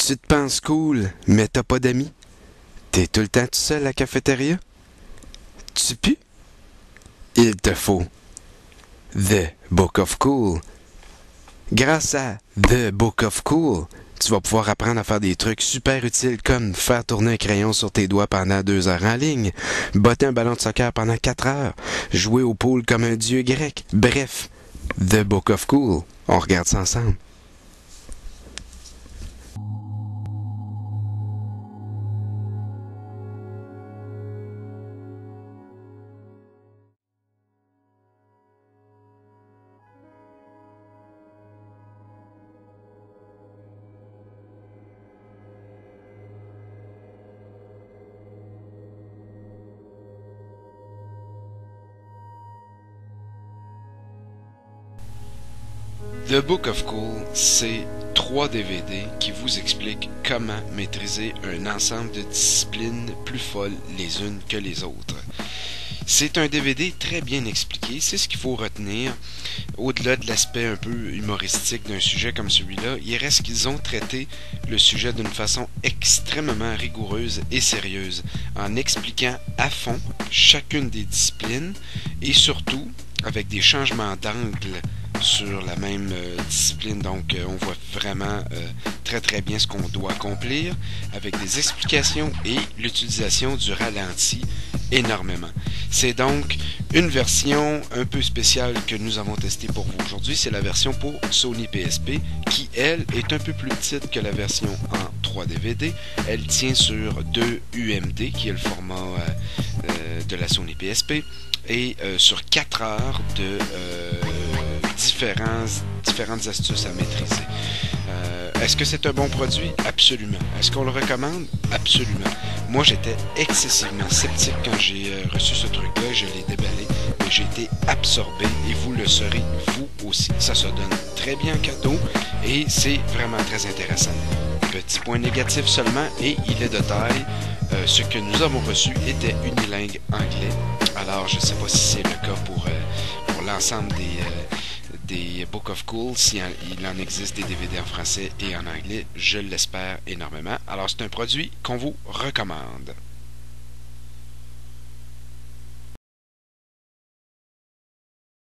Tu te penses cool, mais t'as pas d'amis? T'es tout le temps tout seul à la cafétéria? Tu pues? Il te faut The Book of Cool. Grâce à The Book of Cool, tu vas pouvoir apprendre à faire des trucs super utiles comme faire tourner un crayon sur tes doigts pendant 2 heures en ligne, botter un ballon de soccer pendant 4 heures, jouer au pool comme un dieu grec. Bref, The Book of Cool. On regarde ça ensemble. The Book of Cool, c'est 3 DVD qui vous expliquent comment maîtriser un ensemble de disciplines plus folles les unes que les autres. C'est un DVD très bien expliqué, c'est ce qu'il faut retenir. Au-delà de l'aspect un peu humoristique d'un sujet comme celui-là, il reste qu'ils ont traité le sujet d'une façon extrêmement rigoureuse et sérieuse, en expliquant à fond chacune des disciplines et surtout avec des changements d'angle sur la même discipline. Donc on voit vraiment très très bien ce qu'on doit accomplir avec des explications et l'utilisation du ralenti énormément. C'est donc une version un peu spéciale que nous avons testée pour vous aujourd'hui. C'est la version pour Sony PSP qui, elle, est un peu plus petite que la version en 3 DVD. Elle tient sur 2 UMD qui est le format de la Sony PSP et sur 4 heures de différentes astuces à maîtriser. Est-ce que c'est un bon produit? Absolument. Est-ce qu'on le recommande? Absolument. Moi, j'étais excessivement sceptique quand j'ai reçu ce truc-là. Je l'ai déballé, mais j'ai été absorbé et vous le serez vous aussi. Ça se donne très bien en cadeau et c'est vraiment très intéressant. Petit point négatif seulement et il est de taille. Ce que nous avons reçu était unilingue anglais. Alors, je ne sais pas si c'est le cas pour l'ensemble des Book of Cool, s'il en existe des DVD en français et en anglais, je l'espère énormément. Alors c'est un produit qu'on vous recommande.